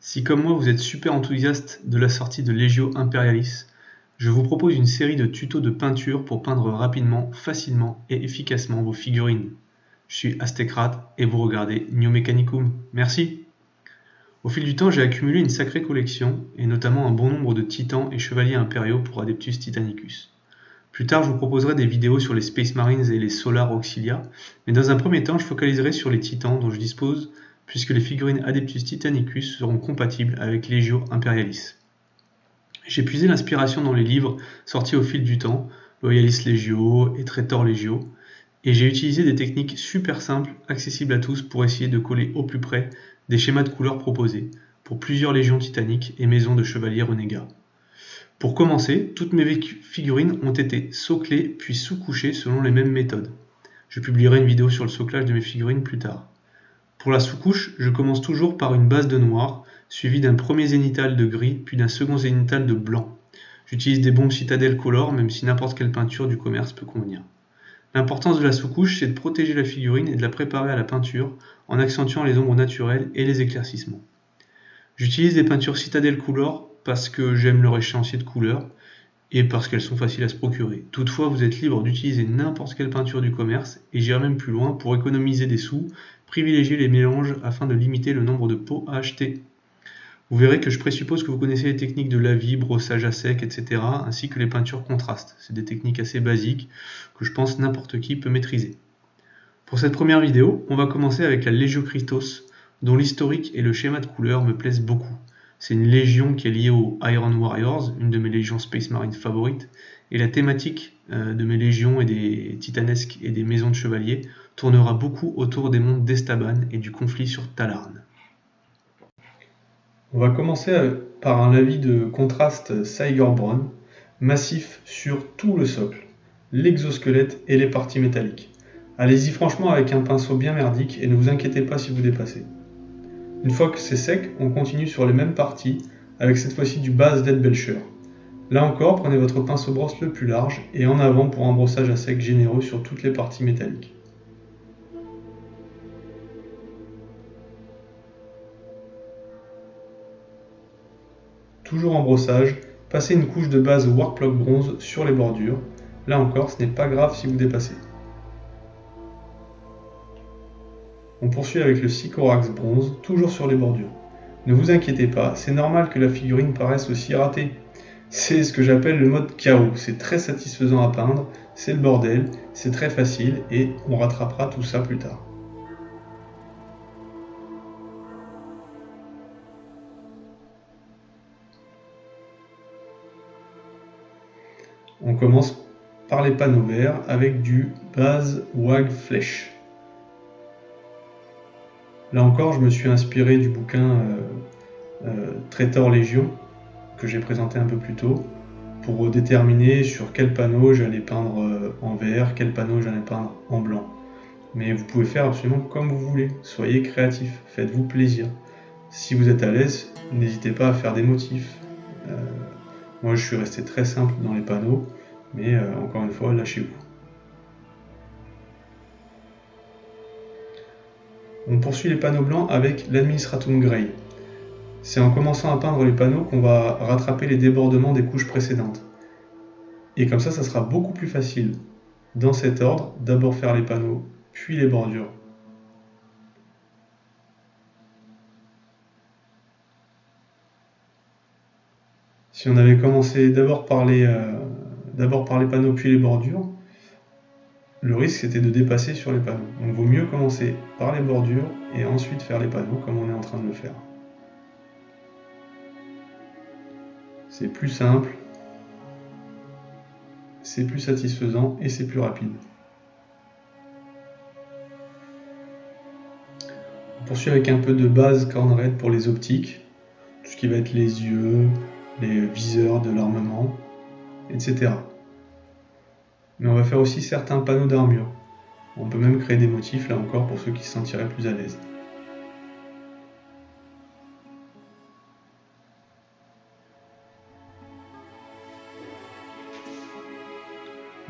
Si comme moi vous êtes super enthousiaste de la sortie de Legio Imperialis, je vous propose une série de tutos de peinture pour peindre rapidement, facilement et efficacement vos figurines. Je suis Aztecrat et vous regardez New Mechanicum. Merci. Au fil du temps, j'ai accumulé une sacrée collection, et notamment un bon nombre de titans et chevaliers impériaux pour Adeptus Titanicus. Plus tard, je vous proposerai des vidéos sur les Space Marines et les Solar Auxilia, mais dans un premier temps, je focaliserai sur les titans dont je dispose, puisque les figurines Adeptus Titanicus seront compatibles avec Legio Imperialis. J'ai puisé l'inspiration dans les livres sortis au fil du temps, Loyalis Legio et Traitor Legio, et j'ai utilisé des techniques super simples, accessibles à tous pour essayer de coller au plus près des schémas de couleurs proposés, pour plusieurs légions titaniques et maisons de chevaliers renégats. Pour commencer, toutes mes figurines ont été soclées puis sous-couchées selon les mêmes méthodes. Je publierai une vidéo sur le soclage de mes figurines plus tard. Pour la sous-couche, je commence toujours par une base de noir, suivie d'un premier zénithal de gris, puis d'un second zénithal de blanc. J'utilise des bombes Citadel Color, même si n'importe quelle peinture du commerce peut convenir. L'importance de la sous-couche, c'est de protéger la figurine et de la préparer à la peinture, en accentuant les ombres naturelles et les éclaircissements. J'utilise des peintures Citadel Color parce que j'aime leur échéancier de couleurs, et parce qu'elles sont faciles à se procurer. Toutefois, vous êtes libre d'utiliser n'importe quelle peinture du commerce, et j'irai même plus loin pour économiser des sous, privilégier les mélanges afin de limiter le nombre de pots à acheter. Vous verrez que je présuppose que vous connaissez les techniques de lavis, brossage à sec, etc., ainsi que les peintures contrastes. C'est des techniques assez basiques que je pense n'importe qui peut maîtriser. Pour cette première vidéo, on va commencer avec la Legio Christos, dont l'historique et le schéma de couleurs me plaisent beaucoup. C'est une légion qui est liée aux Iron Warriors, une de mes légions Space Marines favorites, et la thématique de mes légions et des titanesques et des maisons de chevaliers tournera beaucoup autour des mondes d'Estaban et du conflit sur Talarn. On va commencer par un lavis de contraste Seigerbronn, massif sur tout le socle, l'exosquelette et les parties métalliques. Allez-y franchement avec un pinceau bien merdique et ne vous inquiétez pas si vous dépassez. Une fois que c'est sec, on continue sur les mêmes parties, avec cette fois-ci du base d'Edbelcher. Là encore, prenez votre pinceau brosse le plus large et en avant pour un brossage à sec généreux sur toutes les parties métalliques. Toujours en brossage, passez une couche de base Warplock bronze sur les bordures. Là encore, ce n'est pas grave si vous dépassez. On poursuit avec le Sycorax bronze, toujours sur les bordures. Ne vous inquiétez pas, c'est normal que la figurine paraisse aussi ratée. C'est ce que j'appelle le mode chaos, c'est très satisfaisant à peindre, c'est le bordel, c'est très facile et on rattrapera tout ça plus tard. On commence par les panneaux verts avec du base Wag Flèche. Là encore, je me suis inspiré du bouquin Traitor Légion, que j'ai présenté un peu plus tôt, pour déterminer sur quel panneau j'allais peindre en vert, quel panneau j'allais peindre en blanc. Mais vous pouvez faire absolument comme vous voulez, soyez créatif, faites-vous plaisir. Si vous êtes à l'aise, n'hésitez pas à faire des motifs. Moi je suis resté très simple dans les panneaux, mais encore une fois, lâchez-vous. On poursuit les panneaux blancs avec l'Administratum Grey. C'est en commençant à peindre les panneaux qu'on va rattraper les débordements des couches précédentes. Et comme ça sera beaucoup plus facile. Dans cet ordre, d'abord faire les panneaux, puis les bordures. Si on avait commencé d'abord par les panneaux, puis les bordures, le risque c'était de dépasser sur les panneaux. Donc il vaut mieux commencer par les bordures et ensuite faire les panneaux comme on est en train de le faire. C'est plus simple, c'est plus satisfaisant et c'est plus rapide. On poursuit avec un peu de base Cornred pour les optiques, tout ce qui va être les yeux, les viseurs de l'armement, etc. Mais on va faire aussi certains panneaux d'armure. On peut même créer des motifs là encore pour ceux qui se sentiraient plus à l'aise.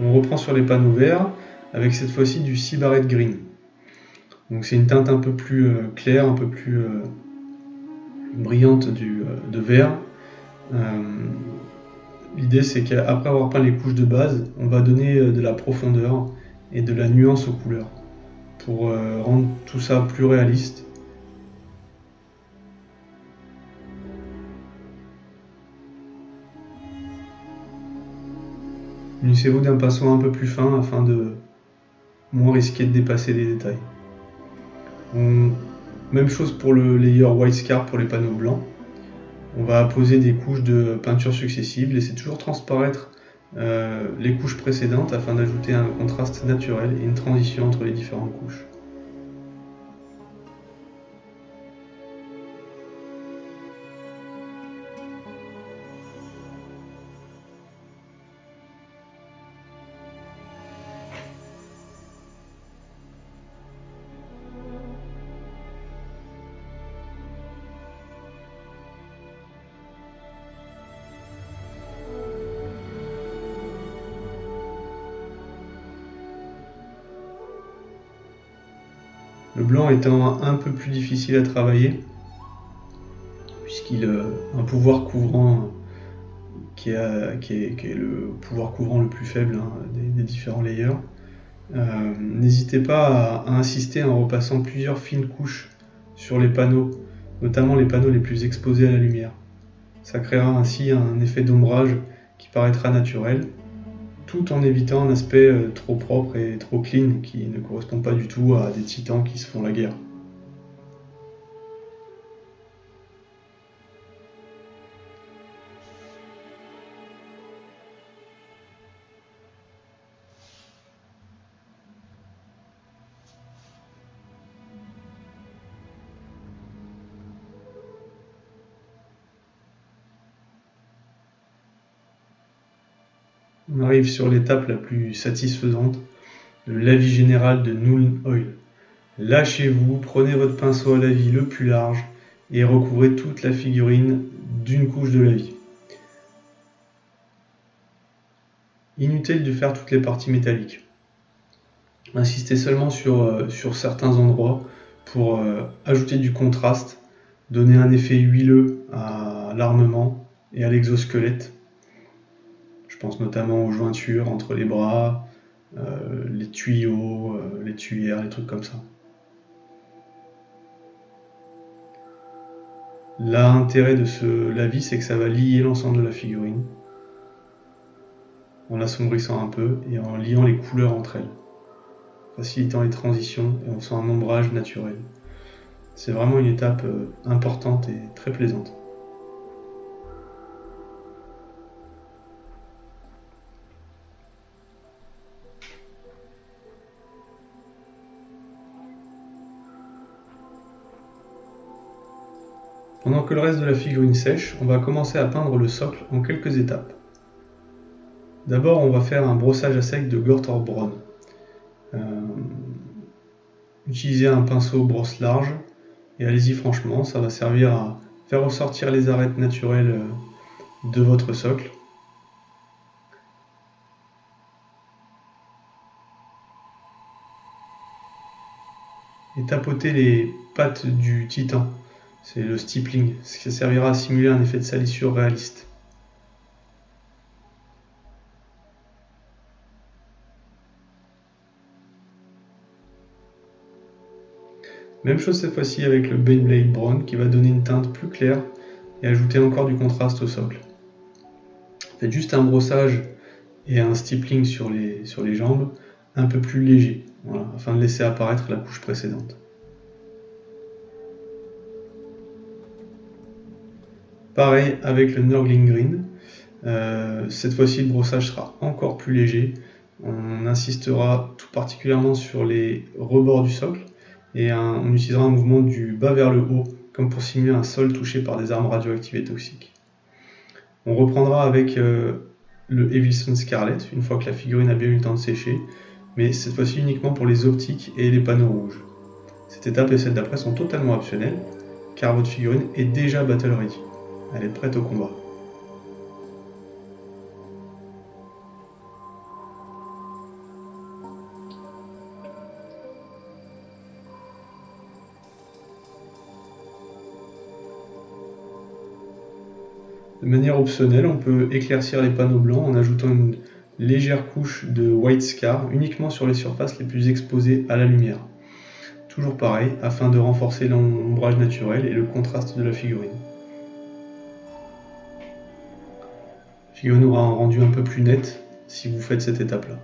On reprend sur les panneaux verts avec cette fois-ci du Cibaret Green. Donc c'est une teinte un peu plus claire, un peu plus brillante de vert. L'idée c'est qu'après avoir peint les couches de base, on va donner de la profondeur et de la nuance aux couleurs pour rendre tout ça plus réaliste. Munissez-vous d'un pinceau un peu plus fin afin de moins risquer de dépasser les détails. Même chose pour le layer White Scar pour les panneaux blancs. On va apposer des couches de peinture successives, laisser toujours transparaître les couches précédentes afin d'ajouter un contraste naturel et une transition entre les différentes couches. Le blanc étant un peu plus difficile à travailler, puisqu'il a un pouvoir couvrant qui est le pouvoir couvrant le plus faible des différents layers. N'hésitez pas à insister en repassant plusieurs fines couches sur les panneaux, notamment les panneaux les plus exposés à la lumière. Ça créera ainsi un effet d'ombrage qui paraîtra naturel, tout en évitant un aspect trop propre et trop clean qui ne correspond pas du tout à des titans qui se font la guerre. On arrive sur l'étape la plus satisfaisante, le lavis général de Nuln Oil. Lâchez-vous, prenez votre pinceau à lavis le plus large et recouvrez toute la figurine d'une couche de lavis. Inutile de faire toutes les parties métalliques. Insistez seulement sur certains endroits pour ajouter du contraste, donner un effet huileux à l'armement et à l'exosquelette. Je pense notamment aux jointures entre les bras, les tuyaux, les tuyères, les trucs comme ça. L'intérêt de ce lavis, c'est que ça va lier l'ensemble de la figurine, en l'assombrissant un peu et en liant les couleurs entre elles, facilitant les transitions et en faisant un ombrage naturel. C'est vraiment une étape importante et très plaisante. Pendant que le reste de la figurine sèche, on va commencer à peindre le socle en quelques étapes. D'abord, on va faire un brossage à sec de Gortor Brown. Utilisez un pinceau brosse large et allez-y franchement, ça va servir à faire ressortir les arêtes naturelles de votre socle. Et tapotez les pattes du titan, c'est le stippling, ce qui servira à simuler un effet de salissure réaliste. Même chose cette fois-ci avec le Baneblade Brown qui va donner une teinte plus claire et ajouter encore du contraste au socle. Faites juste un brossage et un stippling sur les jambes un peu plus léger, voilà, afin de laisser apparaître la couche précédente. Pareil avec le Nurgling Green, cette fois-ci le brossage sera encore plus léger, on insistera tout particulièrement sur les rebords du socle et on utilisera un mouvement du bas vers le haut comme pour simuler un sol touché par des armes radioactives et toxiques. On reprendra avec le Evilstone Scarlet une fois que la figurine a bien eu le temps de sécher, mais cette fois-ci uniquement pour les optiques et les panneaux rouges. Cette étape et celle d'après sont totalement optionnelles car votre figurine est déjà battle ready, elle est prête au combat. De manière optionnelle, on peut éclaircir les panneaux blancs en ajoutant une légère couche de white scar uniquement sur les surfaces les plus exposées à la lumière. Toujours pareil, afin de renforcer l'ombrage naturel et le contraste de la figurine. La figurine aura un rendu un peu plus net si vous faites cette étape-là.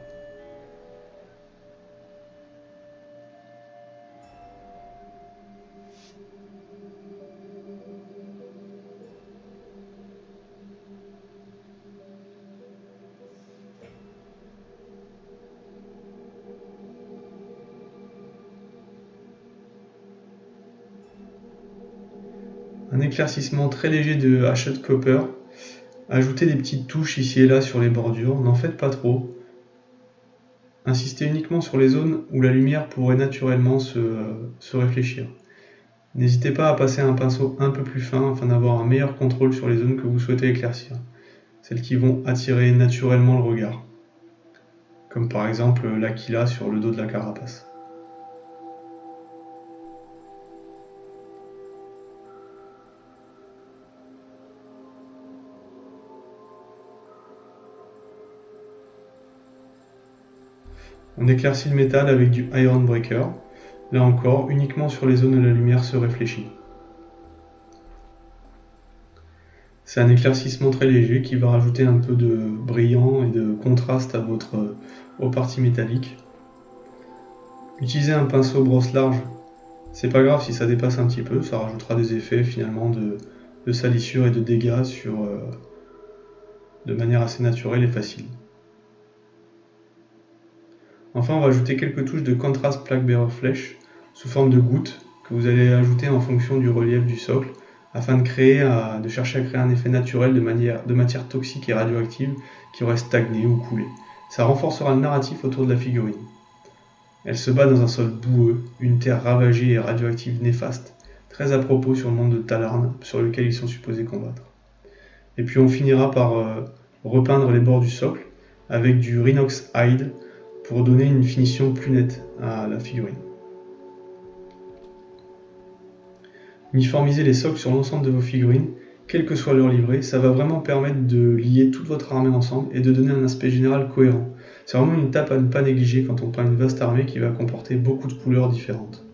Un éclaircissement très léger de Hachette Copper. Ajoutez des petites touches ici et là sur les bordures, n'en faites pas trop. Insistez uniquement sur les zones où la lumière pourrait naturellement se réfléchir. N'hésitez pas à passer un pinceau un peu plus fin afin d'avoir un meilleur contrôle sur les zones que vous souhaitez éclaircir, celles qui vont attirer naturellement le regard, comme par exemple l'Aquila sur le dos de la carapace. On éclaircit le métal avec du Iron Breaker, là encore uniquement sur les zones où la lumière se réfléchit. C'est un éclaircissement très léger qui va rajouter un peu de brillant et de contraste aux parties métalliques. Utilisez un pinceau brosse large, c'est pas grave si ça dépasse un petit peu, ça rajoutera des effets finalement de salissure et de dégâts de manière assez naturelle et facile. Enfin, on va ajouter quelques touches de Contrast Plaque Bearer Flèche sous forme de gouttes que vous allez ajouter en fonction du relief du socle afin de chercher à créer un effet naturel de matière toxique et radioactive qui aurait stagné ou coulé. Ça renforcera le narratif autour de la figurine. Elle se bat dans un sol boueux, une terre ravagée et radioactive néfaste, très à propos sur le monde de Talarn sur lequel ils sont supposés combattre. Et puis on finira par repeindre les bords du socle avec du Rhinox Hide pour donner une finition plus nette à la figurine. Uniformiser les socles sur l'ensemble de vos figurines, quel que soit leur livret, ça va vraiment permettre de lier toute votre armée ensemble et de donner un aspect général cohérent. C'est vraiment une étape à ne pas négliger quand on prend une vaste armée qui va comporter beaucoup de couleurs différentes.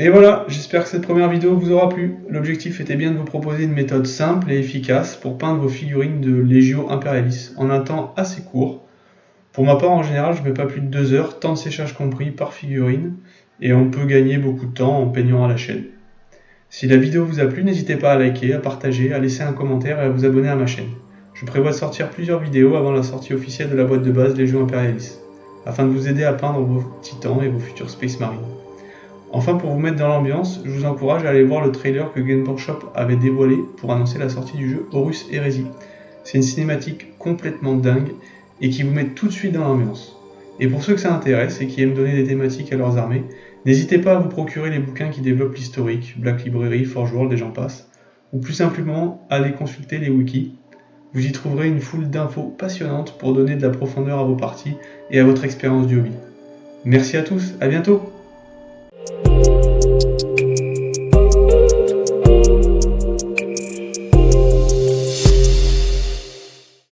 Et voilà, j'espère que cette première vidéo vous aura plu. L'objectif était bien de vous proposer une méthode simple et efficace pour peindre vos figurines de Legio Imperialis en un temps assez court. Pour ma part, en général, je ne mets pas plus de 2 heures, temps de séchage compris, par figurine, et on peut gagner beaucoup de temps en peignant à la chaîne. Si la vidéo vous a plu, n'hésitez pas à liker, à partager, à laisser un commentaire et à vous abonner à ma chaîne. Je prévois de sortir plusieurs vidéos avant la sortie officielle de la boîte de base Legio Imperialis, afin de vous aider à peindre vos titans et vos futurs Space Marines. Enfin, pour vous mettre dans l'ambiance, je vous encourage à aller voir le trailer que Game Workshop avait dévoilé pour annoncer la sortie du jeu Horus Heresy. C'est une cinématique complètement dingue et qui vous met tout de suite dans l'ambiance. Et pour ceux que ça intéresse et qui aiment donner des thématiques à leurs armées, n'hésitez pas à vous procurer les bouquins qui développent l'historique, Black Library, Forge World et j'en passe, ou plus simplement aller consulter les wikis. Vous y trouverez une foule d'infos passionnantes pour donner de la profondeur à vos parties et à votre expérience du hobby. Merci à tous, à bientôt!